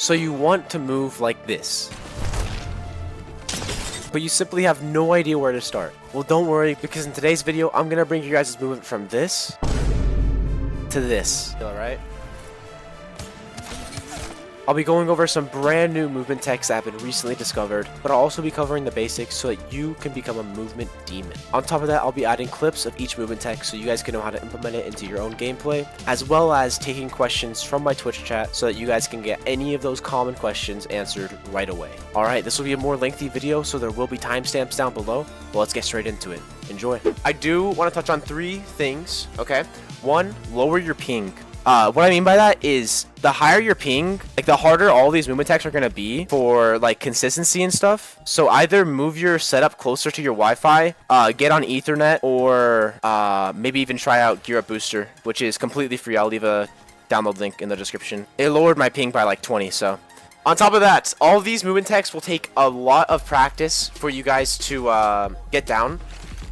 So you want to move like this, but you simply have no idea where to start. Well, don't worry, because in today's video, I'm going to bring you guys' movement from this to this. Alright? I'll be going over some brand new movement techs that have been recently discovered, but I'll also be covering the basics so that you can become a movement demon. On top of that, I'll be adding clips of each movement tech so you guys can know how to implement it into your own gameplay, as well as taking questions from my Twitch chat so that you guys can get any of those common questions answered right away. Alright, this will be a more lengthy video, so there will be timestamps down below, but let's get straight into it. Enjoy. I do want to touch on 3 things, okay? 1, lower your ping. What I mean by that is the higher your ping, like the harder all these movement techs are going to be for like consistency and stuff. So either move your setup closer to your Wi-Fi, get on Ethernet, or maybe even try out Gear Up Booster, which is completely free. I'll leave a download link in the description. It lowered my ping by like 20, so. On top of that, all of these movement techs will take a lot of practice for you guys to get down.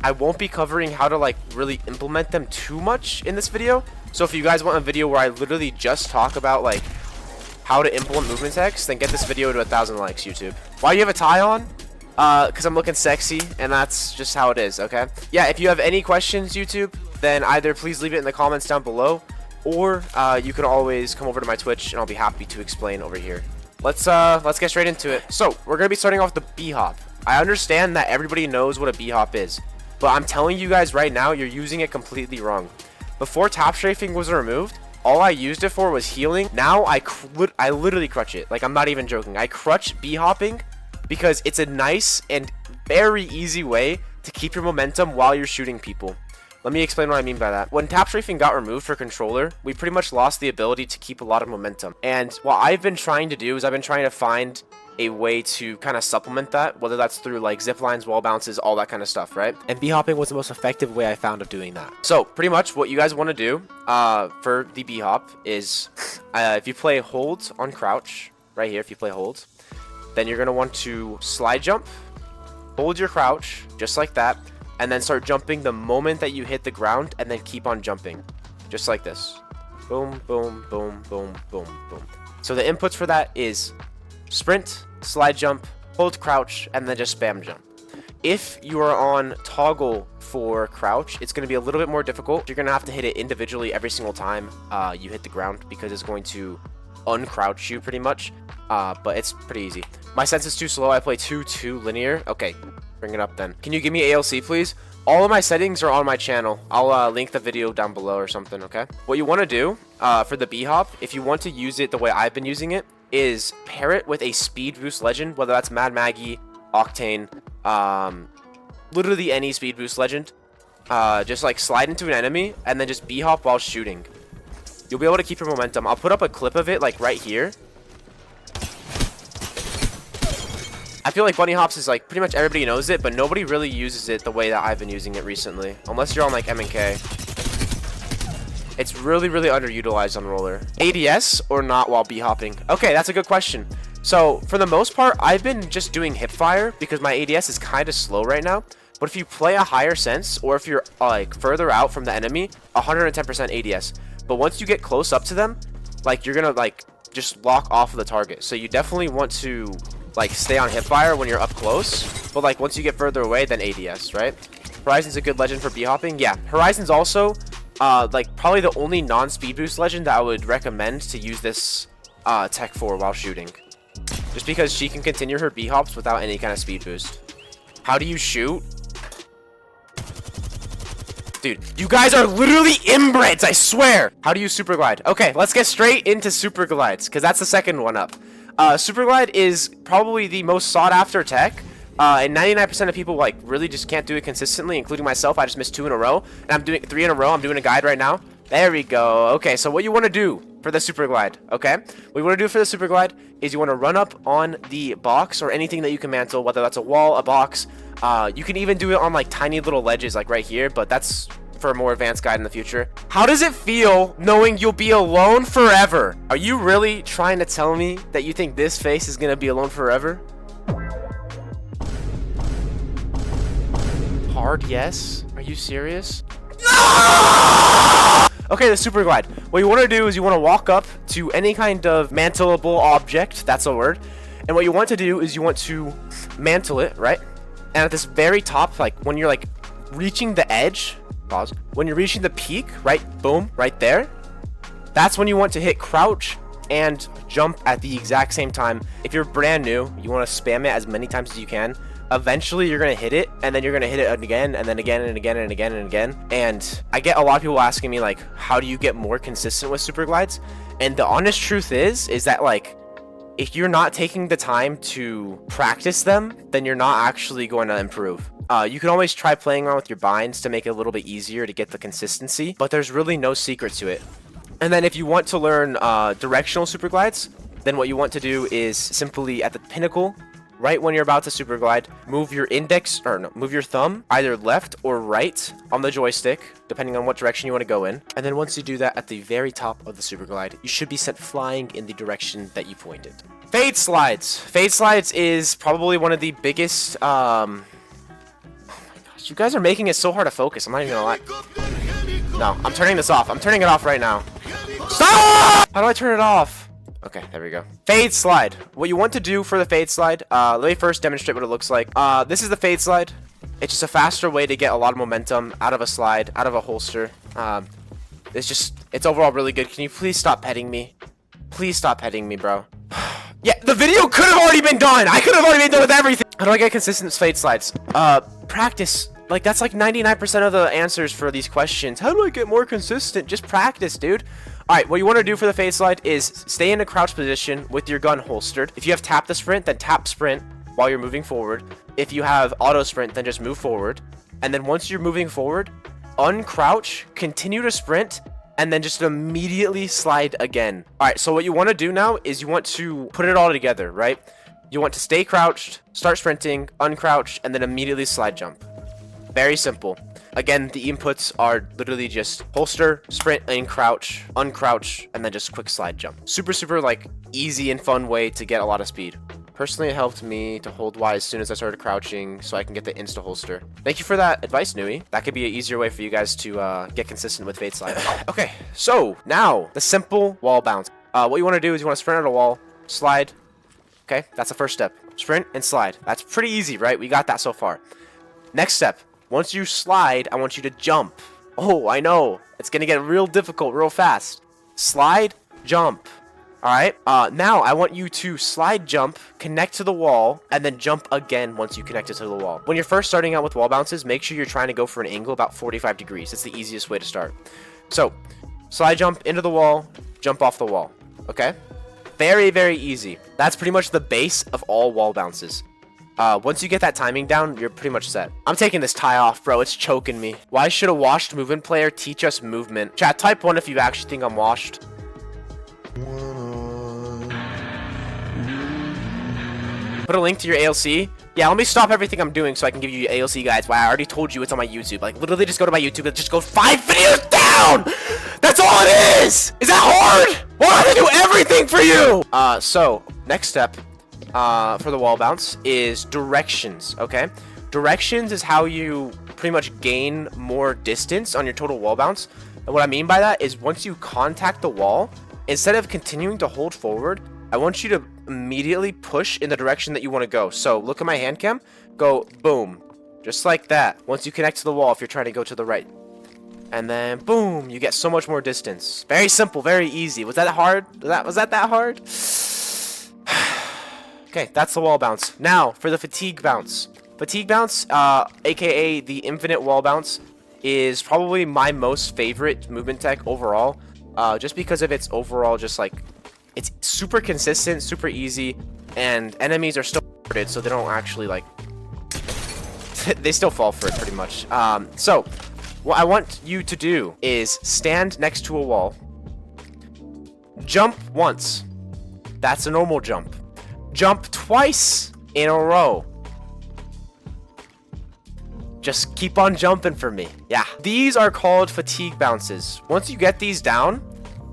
I won't be covering how to like really implement them too much in this video. So if you guys want a video where I literally just talk about like how to implement movement techs, then get this video to 1,000 likes, YouTube. Why do you have a tie on? Because I'm looking sexy, and that's just how it is, okay? Yeah, if you have any questions, YouTube, then either please leave it in the comments down below, or you can always come over to my Twitch, and I'll be happy to explain over here. Let's get straight into it. So we're gonna be starting off with the B-hop. I understand that everybody knows what a B-hop is, but I'm telling you guys right now, you're using it completely wrong. Before tap strafing was removed, all I used it for was healing. Now I literally crutch it. Like, I'm not even joking. I crutch B-hopping because it's a nice and very easy way to keep your momentum while you're shooting people. Let me explain what I mean by that. When tap strafing got removed for controller, we pretty much lost the ability to keep a lot of momentum. And what I've been trying to do is I've been trying to find a way to kind of supplement that, whether that's through like ziplines, wall bounces, all that kind of stuff, right? And B-hopping was the most effective way I found of doing that. So pretty much what you guys want to do for the B-hop is if you play hold on crouch, right here, if you play hold, then you're going to want to slide jump, hold your crouch, just like that, and then start jumping the moment that you hit the ground, and then keep on jumping, just like this. Boom, boom, boom, boom, boom, boom. So the inputs for that is sprint, slide jump, hold crouch, and then just spam jump. If you are on toggle for crouch, it's going to be a little bit more difficult. You're going to have to hit it individually every single time you hit the ground, because it's going to uncrouch you pretty much, but it's pretty easy. My sense is too slow. I play 2-2 linear. Okay, bring it up then. Can you give me ALC, please? All of my settings are on my channel. I'll link the video down below or something, okay? What you want to do for the B-hop, if you want to use it the way I've been using it, is pair it with a speed boost legend, whether that's Mad Maggie, Octane, literally any speed boost legend. Just like slide into an enemy and then just B-hop while shooting. You'll be able to keep your momentum. I'll put up a clip of it like right here. I feel like bunny hops is like pretty much everybody knows it, but nobody really uses it the way that I've been using it recently, unless you're on like M&K. It's really, really underutilized on roller. ADS or not while B-hopping? Okay, that's a good question. So for the most part, I've been just doing hip fire because my ADS is kind of slow right now. But if you play a higher sense, or if you're like further out from the enemy, 110% ADS. But once you get close up to them, like you're gonna like just lock off of the target. So you definitely want to like stay on hip fire when you're up close. But like once you get further away, then ADS, right? Horizon's a good legend for B-hopping. Yeah, Horizon's also like probably the only non-speed boost legend that I would recommend to use this tech for while shooting, just because she can continue her B-hops without any kind of speed boost. How do you shoot? Dude, you guys are literally inbreds, I swear. How do you super glide? Okay, let's get straight into super glides, because that's the second one up. Super glide is probably the most sought after tech. And 99% of people like really just can't do it consistently, including myself. I just missed 2 in a row, and I'm doing 3 in a row. I'm doing a guide right now. There we go. Okay, so what you want to do for the super glide, okay? What you want to do for the super glide is you want to run up on the box or anything that you can mantle, whether that's a wall, a box. You can even do it on like tiny little ledges like right here, but that's for a more advanced guide in the future. How does it feel knowing you'll be alone forever? Are you really trying to tell me that you think this face is going to be alone forever? Hard yes? Are you serious? No! Okay, the super glide. What you want to do is you want to walk up to any kind of mantleable object. That's a word. And what you want to do is you want to mantle it, right? And at this very top, like when you're like reaching the edge, pause. When you're reaching the peak, right? Boom, right there. That's when you want to hit crouch and jump at the exact same time. If you're brand new, you want to spam it as many times as you can. Eventually you're going to hit it, and then you're going to hit it again, and then again, and again, and again, and again. And I get a lot of people asking me, like, how do you get more consistent with super glides? And the honest truth is that, like, if you're not taking the time to practice them, then you're not actually going to improve. You can always try playing around with your binds to make it a little bit easier to get the consistency, but there's really no secret to it. And then if you want to learn directional super glides, then what you want to do is simply at the pinnacle, right when you're about to super glide, move your move your thumb either left or right on the joystick, depending on what direction you want to go in. And then once you do that at the very top of the super glide, you should be sent flying in the direction that you pointed. Fade slides. Fade slides is probably one of the biggest. Oh my gosh, you guys are making it so hard to focus. I'm not even gonna lie. No, I'm turning this off. I'm turning it off right now. Stop! How do I turn it off? Okay, there we go. Fade slide. What you want to do for the fade slide, let me first demonstrate what it looks like. This is the fade slide. It's just a faster way to get a lot of momentum out of a slide, out of a holster. It's overall really good. Can you please stop petting me? Please stop petting me, bro. Yeah, the video could have already been done. I could have already been done with everything. How do I get consistent fade slides? Practice. Like, that's like 99% of the answers for these questions. How do I get more consistent? Just practice, dude. Alright, what you want to do for the fade slide is stay in a crouch position with your gun holstered. If you have tap the sprint, then tap sprint while you're moving forward. If you have auto sprint, then just move forward. And then once you're moving forward, uncrouch, continue to sprint, and then just immediately slide again. Alright, so what you want to do now is you want to put it all together, right? You want to stay crouched, start sprinting, uncrouch, and then immediately slide jump. Very simple. Again, the inputs are literally just holster, sprint, and crouch, uncrouch, and then just quick slide jump. Super, like, easy and fun way to get a lot of speed. Personally, it helped me to hold Y as soon as I started crouching so I can get the insta holster. Thank you for that advice, Nui. That could be an easier way for you guys to get consistent with fade slide. Okay, so now the simple wall bounce. What you want to do is you want to sprint out a wall, slide. Okay, that's the first step. Sprint and slide. That's pretty easy, right? We got that so far. Next step. Once you slide, I want you to jump. Oh, I know. It's going to get real difficult real fast. Slide, jump. Alright? Now, I want you to slide jump, connect to the wall, and then jump again once you connect it to the wall. When you're first starting out with wall bounces, make sure you're trying to go for an angle about 45 degrees. It's the easiest way to start. So, slide jump into the wall, jump off the wall. Okay? Very, very easy. That's pretty much the base of all wall bounces. Once you get that timing down, you're pretty much set. I'm taking this tie off, bro. It's choking me. Why should a washed movement player teach us movement? Chat, type 1 if you actually think I'm washed. Put a link to your ALC. Yeah, let me stop everything I'm doing so I can give you ALC guides. Wow, I already told you it's on my YouTube. Like, literally just go to my YouTube and just go 5 videos down! That's all it is! Is that hard? Why do I have to do everything for you? So, next step. For the wall bounce is directions, okay? Directions is how you pretty much gain more distance on your total wall bounce. And what I mean by that is once you contact the wall, instead of continuing to hold forward, I want you to immediately push in the direction that you want to go. So look at my hand cam, go boom, just like that. Once you connect to the wall, if you're trying to go to the right, and then boom, you get so much more distance. Very simple, very easy. Was that hard? Was that hard? Okay, that's the wall bounce. Now, for the fatigue bounce. Fatigue bounce, aka the infinite wall bounce, is probably my most favorite movement tech overall. Just because of its overall, just like, it's super consistent, super easy, and enemies are still hurted, so they don't actually, like, they still fall for it pretty much. So, what I want you to do is stand next to a wall, jump once. That's a normal jump. Jump twice in a row. Just keep on jumping for me. Yeah. These are called fatigue bounces. Once you get these down,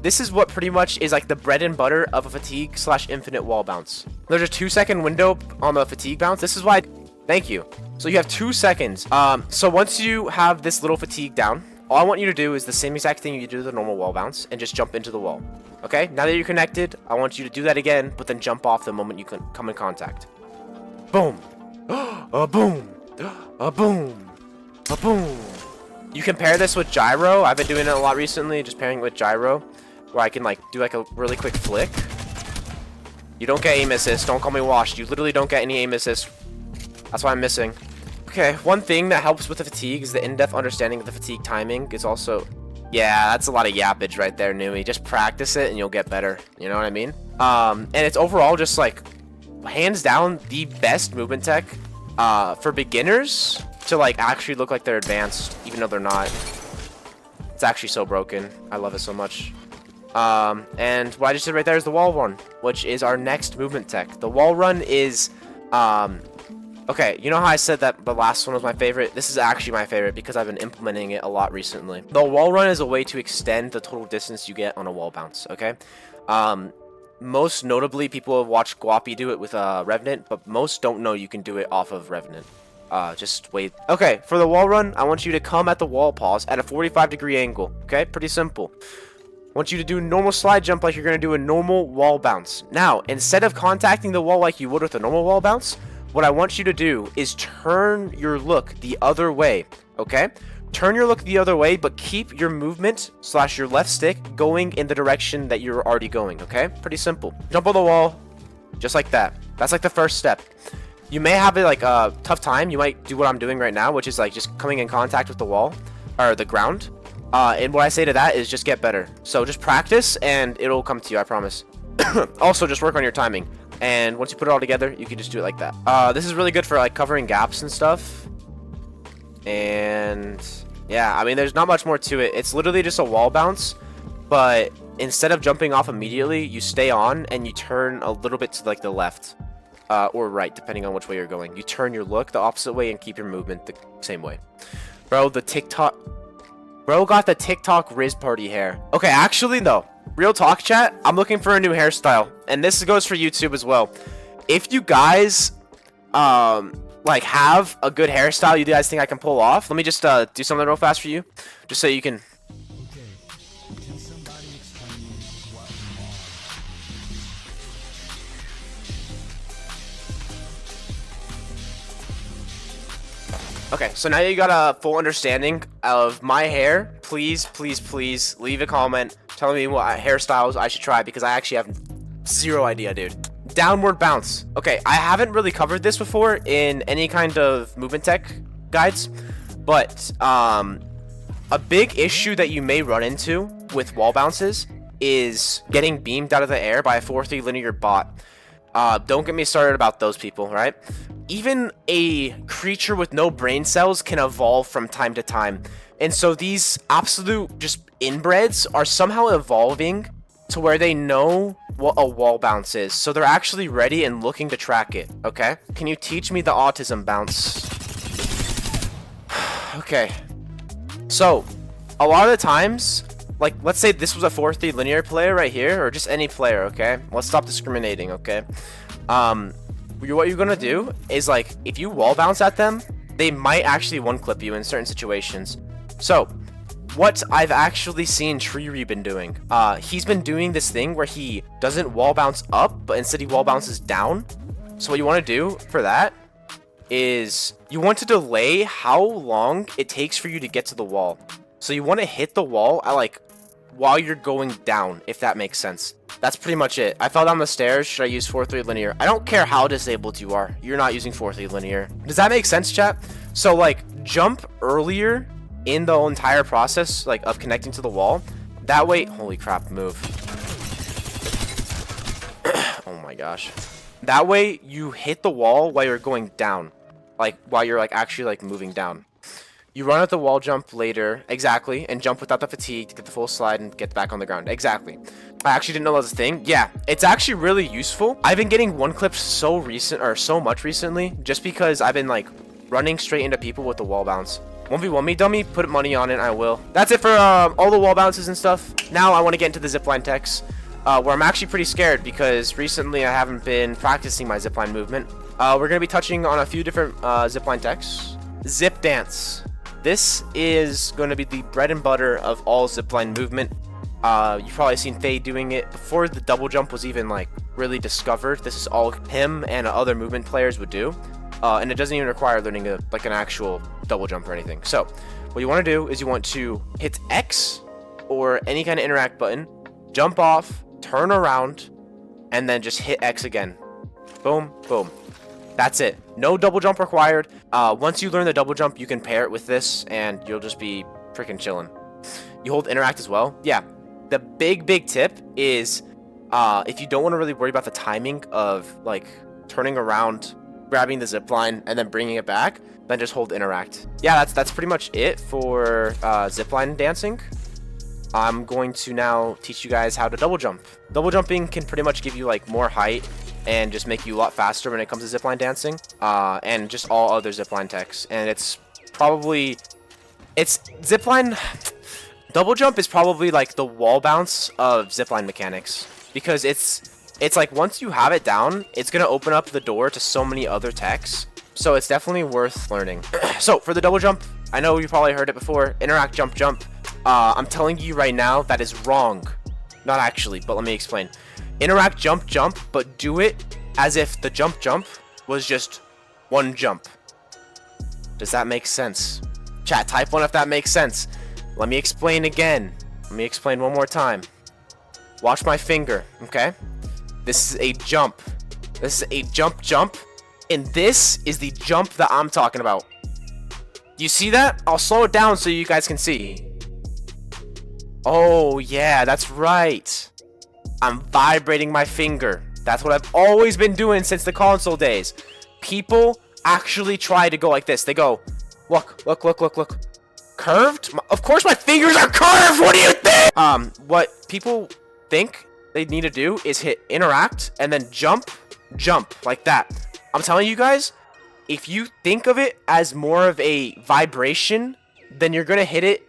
this is what pretty much is like the bread and butter of a fatigue / infinite wall bounce. There's a 2-second window on the fatigue bounce. This is why. Thank you. So you have 2 seconds. So once you have this little fatigue down, all I want you to do is the same exact thing you do with the normal wall bounce and just jump into the wall. Okay, now that you're connected, I want you to do that again, but then jump off the moment you can come in contact. Boom. A boom. A boom. A boom. You can pair this with gyro. I've been doing it a lot recently, just pairing it with gyro, where I can like do like a really quick flick. You don't get aim assist. Don't call me washed. You literally don't get any aim assist. That's why I'm missing. Okay, one thing that helps with the fatigue is the in-depth understanding of the fatigue timing is also... Yeah, that's a lot of yappage right there, Newey. Just practice it and you'll get better. You know what I mean? And it's overall just like, hands down, the best movement tech for beginners to like actually look like they're advanced, even though they're not. It's actually so broken. I love it so much. And what I just did right there is the wall run, which is our next movement tech. The wall run is... Okay, you know how I said that the last one was my favorite? This is actually my favorite because I've been implementing it a lot recently. The wall run is a way to extend the total distance you get on a wall bounce, okay? Most notably, people have watched Guapi do it with Revenant, but most don't know you can do it off of Revenant. Just wait. Okay, for the wall run, I want you to come at the wall pause at a 45-degree angle, okay? Pretty simple. I want you to do a normal slide jump like you're going to do a normal wall bounce. Now, instead of contacting the wall like you would with a normal wall bounce, what I want you to do is turn your look the other way, okay? Turn your look the other way, but keep your movement / your left stick going in the direction that you're already going, okay? Pretty simple. Jump on the wall, just like that. That's like the first step. You may have it like a tough time. You might do what I'm doing right now, which is like just coming in contact with the wall or the ground. And what I say to that is just get better. So just practice and it'll come to you, I promise. Also, just work on your timing. And once you put it all together, you can just do it like that. This is really good for like covering gaps and stuff. And yeah, I mean, there's not much more to it. It's literally just a wall bounce, but instead of jumping off immediately, you stay on and you turn a little bit to like the left or right, depending on which way you're going. You turn your look the opposite way and keep your movement the same way. Bro, Bro got the TikTok Riz party hair. Okay, actually, though. Real talk, chat. I'm looking for a new hairstyle, and this goes for YouTube as well. If you guys, like have a good hairstyle you guys think I can pull off, let me just do something real fast for you, just so you can. Okay, so now you got a full understanding of my hair. Please, please, please leave a comment telling me what hairstyles I should try because I actually have zero idea, dude. Downward bounce. Okay, I haven't really covered this before in any kind of movement tech guides, but a big issue that you may run into with wall bounces is getting beamed out of the air by a 4-3 linear bot. Don't get me started about those people, right? Even a creature with no brain cells can evolve from time to time. And so these absolute just inbreds are somehow evolving to where they know what a wall bounce is. So they're actually ready and looking to track it, okay? Can you teach me the autism bounce? Okay. So, a lot of the times, like, let's say this was a 4-3 linear player right here, or just any player, okay? Let's stop discriminating, okay? What you're gonna do is, like, if you wall bounce at them, they might actually one-clip you in certain situations. So, what I've actually seen Tree been doing, he's been doing this thing where he doesn't wall bounce up, but instead he wall bounces down. So what you want to do for that is you want to delay how long it takes for you to get to the wall. So you want to hit the wall at, like, while you're going down, if that makes sense. That's pretty much it. I fell down the stairs. Should I use 4-3 linear? I don't care how disabled you are. You're not using 4-3 linear. Does that make sense, chat? So, like, jump earlier in the entire process, like, of connecting to the wall. That way... Holy crap, move. Oh my gosh. That way, you hit the wall while you're going down. Like, while you're, like, actually, like, moving down. You run at the wall jump later, exactly, and jump without the fatigue to get the full slide and get back on the ground. Exactly. I actually didn't know that was a thing. Yeah, it's actually really useful. I've been getting one clipped so much recently, just because I've been, like, running straight into people with the wall bounce. 1v1 me, dummy. Put money on it, I will. That's it for all the wall bounces and stuff. Now I want to get into the zipline techs, where I'm actually pretty scared because recently I haven't been practicing my zipline movement. We're going to be touching on a few different zipline techs. Zip dance. this is going to be the bread and butter of all zipline movement. You've probably seen FAIDE doing it before the double jump was even like really discovered. This is all him and other movement players would do, and it doesn't even require learning an actual double jump or anything. So what you want to do is you want to hit X or any kind of interact button, jump off, turn around, and then just hit X again. Boom, boom. That's it. No double jump required. Once you learn the double jump, you can pair it with this, and you'll just be freaking chilling. You hold interact as well. Yeah. The big tip is, if you don't want to really worry about the timing of like turning around, grabbing the zip line, and then bringing it back, then just hold interact. Yeah, that's pretty much it for zipline dancing. I'm going to now teach you guys how to double jump. Double jumping can pretty much give you like more height and just make you a lot faster when it comes to zipline dancing, and just all other zipline techs. And it's zipline. Double jump is probably like the wall bounce of zipline mechanics, because it's like once you have it down, it's gonna open up the door to so many other techs. So it's definitely worth learning. So for the double jump, I know you probably heard it before. Interact, jump, jump. I'm telling you right now that is wrong. Not actually, but let me explain. Interact, jump, jump, but do it as if the jump, jump was just one jump. Does that make sense? Chat, type 1 if that makes sense. Let me explain again. Let me explain one more time. Watch my finger, okay? This is a jump. This is a jump, jump. And this is the jump that I'm talking about. You see that? I'll slow it down so you guys can see. Oh, yeah, that's right. I'm vibrating my finger. That's what I've always been doing since the console days. People actually try to go like this. They go, look, look, look, look, look. Curved? Of course my fingers are curved! What do you think? What people think they need to do is hit interact and then jump, jump, like that. I'm telling you guys, if you think of it as more of a vibration, then you're gonna hit it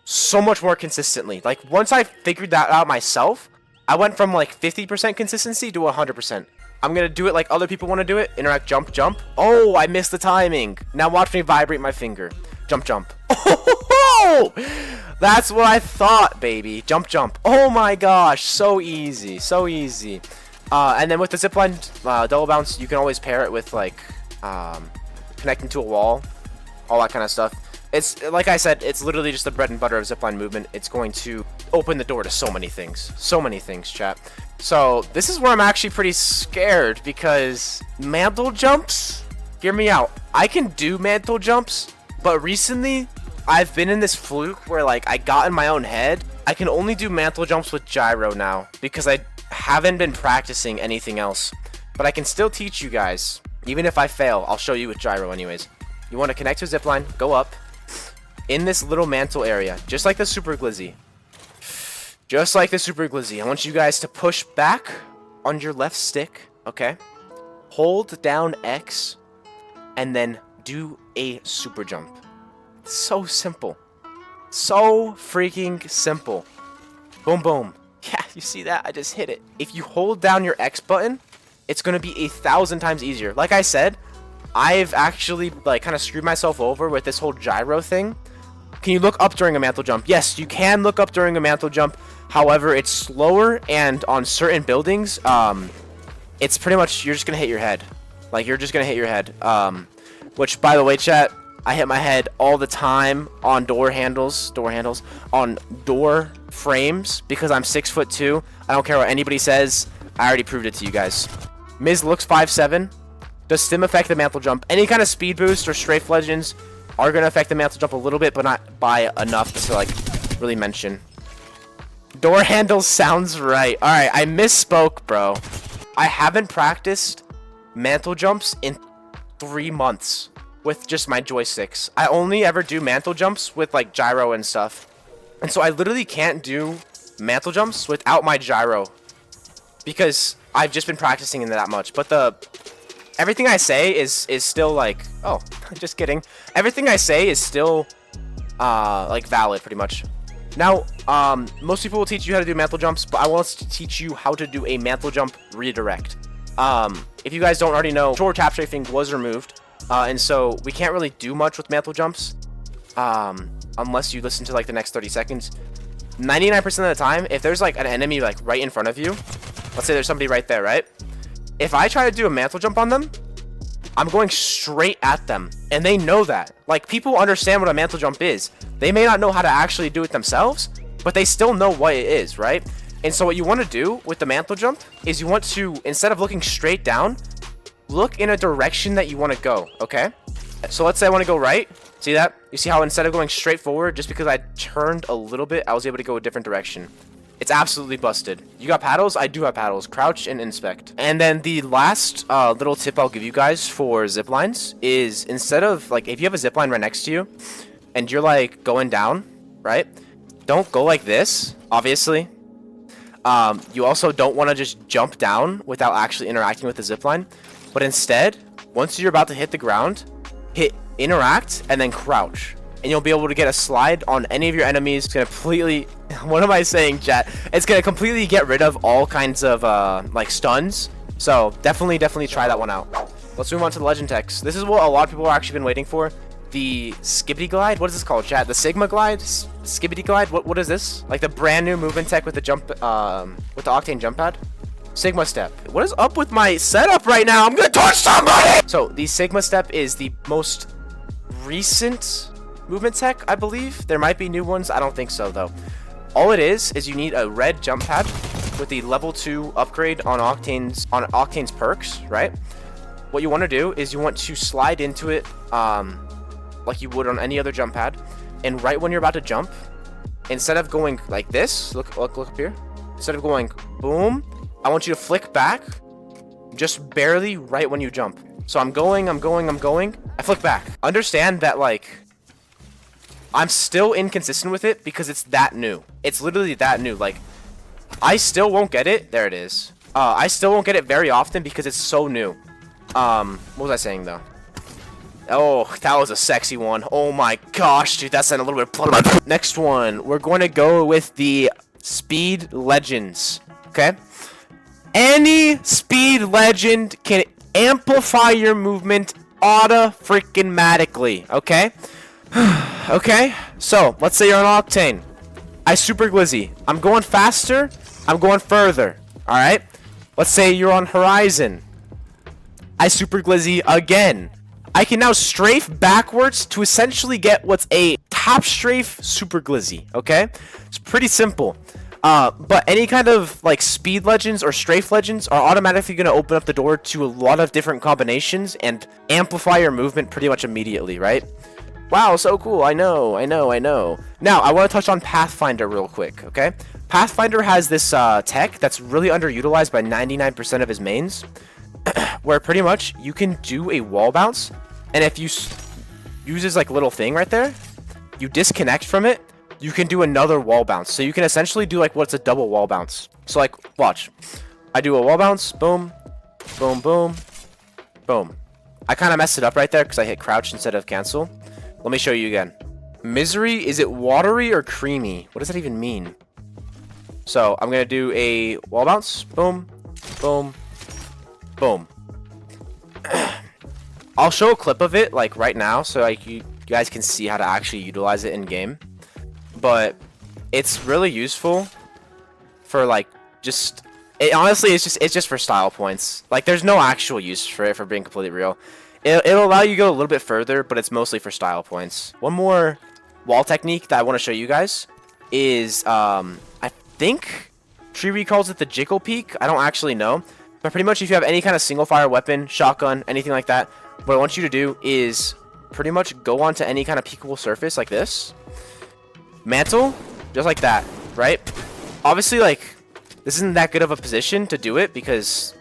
so much more consistently. Like, once I figured that out myself, I went from like 50% consistency to 100%. I'm gonna do it like other people want to do it. Interact, jump, jump. Oh, I missed the timing. Now watch me vibrate my finger. Jump, jump. Oh, that's what I thought, baby. Jump, jump. Oh my gosh, so easy, so easy. And then with the zipline double bounce, you can always pair it with like connecting to a wall, all that kind of stuff. It's like I said, it's literally just the bread and butter of zipline movement. It's going to open the door to so many things, chat. So this is where I'm actually pretty scared, because mantle jumps, hear me out. I can do mantle jumps, but recently I've been in this fluke where like I got in my own head. I can only do mantle jumps with gyro now because I haven't been practicing anything else. But I can still teach you guys. Even if I fail, I'll show you with gyro anyways. You want to connect to zipline, go up in this little mantle area, just like the super glizzy. Just like the super glizzy. I want you guys to push back on your left stick, okay? Hold down X and then do a super jump. So simple. So freaking simple. Boom, boom. Yeah, you see that? I just hit it. If you hold down your X button, it's going to be 1,000 times easier. Like I said, I've actually like kind of screwed myself over with this whole gyro thing. Can you look up during a mantle jump? Yes, you can look up during a mantle jump. However, it's slower, and on certain buildings, it's pretty much, you're just going to hit your head. Like, you're just going to hit your head. Which, by the way, chat, I hit my head all the time on door handles, on door frames, because I'm 6'2". I don't care what anybody says. I already proved it to you guys. Miz looks 5'7". Does stim affect the mantle jump? Any kind of speed boost or strafe legends are going to affect the mantle jump a little bit, but not by enough to like really mention. Door handles sounds right. Alright, I misspoke, bro. I haven't practiced mantle jumps in 3 months with just my joysticks. I only ever do mantle jumps with like gyro and stuff. And so I literally can't do mantle jumps without my gyro, because I've just been practicing in that much. But everything I say is still like, oh, just kidding. Everything I say is still like valid pretty much. Now, most people will teach you how to do mantle jumps, but I want to teach you how to do a mantle jump redirect. If you guys don't already know, short tap strafing was removed, and so we can't really do much with mantle jumps. unless you listen to like the next 30 seconds. 99% of the time, if there's like an enemy like right in front of you, let's say there's somebody right there, right? If I try to do a mantle jump on them, I'm going straight at them, and they know that. Like, people understand what a mantle jump is. They may not know how to actually do it themselves, but they still know what it is, right? And so what you want to do with the mantle jump is you want to, instead of looking straight down, look in a direction that you want to go, okay? So let's say I want to go right. See that? You see how instead of going straight forward, just because I turned a little bit, I was able to go a different direction. It's absolutely busted. You got paddles? I do have paddles. Crouch and inspect. And then the last little tip I'll give you guys for zip lines is, instead of, like, if you have a zip line right next to you and you're like going down, right? Don't go like this, obviously. You also don't want to just jump down without actually interacting with the zip line. But instead, once you're about to hit the ground, hit interact and then crouch. And you'll be able to get a slide on any of your enemies. It's gonna completely, what am I saying, chat? It's gonna completely get rid of all kinds of like stuns. So definitely try that one out. Let's move on to the legend text. This is what a lot of people are actually been waiting for. The Skibbity Glide. What is this called, chat? The Sigma Glide? Skibbity Glide? What is this? Like the brand new movement tech with the jump with the OCTANE jump pad. Sigma Step. What is up with my setup right now? I'm gonna torch somebody! So the Sigma Step is the most recent movement tech, I believe. There might be new ones. I don't think so, though. All it is you need a red jump pad with the level 2 upgrade on OCTANE's perks, right? What you want to do is you want to slide into it like you would on any other jump pad, and right when you're about to jump, instead of going like this, look up here, instead of going boom, I want you to flick back just barely right when you jump. So I'm going, I flick back. Understand that, like, I'm still inconsistent with it because it's that new. It's literally that new. Like, I still won't get it. There it is. I still won't get it very often because it's so new. What was I saying, though? Oh, that was a sexy one. Oh my gosh, dude, that sent a little bit of blood. Next one, we're going to go with the Speed Legends, okay? Any Speed Legend can amplify your movement auto-freaking-matically, okay? Okay, so let's say you're on OCTANE. I super glizzy. I'm going faster. I'm going further. All right. Let's say you're on Horizon. I super glizzy again. I can now strafe backwards to essentially get what's a Tap-Strafe super glizzy. Okay, it's pretty simple. But any kind of like speed legends or strafe legends are automatically going to open up the door to a lot of different combinations and amplify your movement pretty much immediately, right? Wow, so cool. I know. Now, I want to touch on Pathfinder real quick, okay? Pathfinder has this tech that's really underutilized by 99% of his mains, where pretty much you can do a wall bounce, and if you use this like little thing right there, you disconnect from it, you can do another wall bounce. So you can essentially do like what's a double wall bounce. So like, watch. I do a wall bounce, boom, boom, boom, boom. I kind of messed it up right there because I hit crouch instead of cancel. Let me show you again. Mizery, is it watery or creamy? What does that even mean? So I'm going to do a wall bounce. Boom, boom, boom. I'll show a clip of it like right now so like you guys can see how to actually utilize it in game. But it's really useful for like just... honestly, it's just for style points. Like there's no actual use for it, for being completely real. It'll allow you to go a little bit further, but it's mostly for style points. One more wall technique that I want to show you guys is, I think Tree calls it the Jickle Peak. I don't actually know. But pretty much if you have any kind of single fire weapon, shotgun, anything like that, what I want you to do is pretty much go onto any kind of peekable surface like this. Mantle, just like that, right? Obviously, like, this isn't that good of a position to do it because,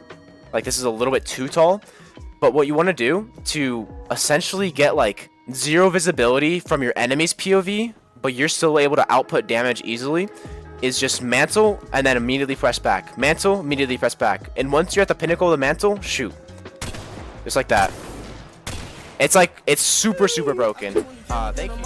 like, this is a little bit too tall. But what you want to do to essentially get like 0 visibility from your enemy's POV, but you're still able to output damage easily, is just mantle and then immediately press back. Mantle, immediately press back. And once you're at the pinnacle of the mantle, shoot. Just like that. It's like, it's super broken. Thank you.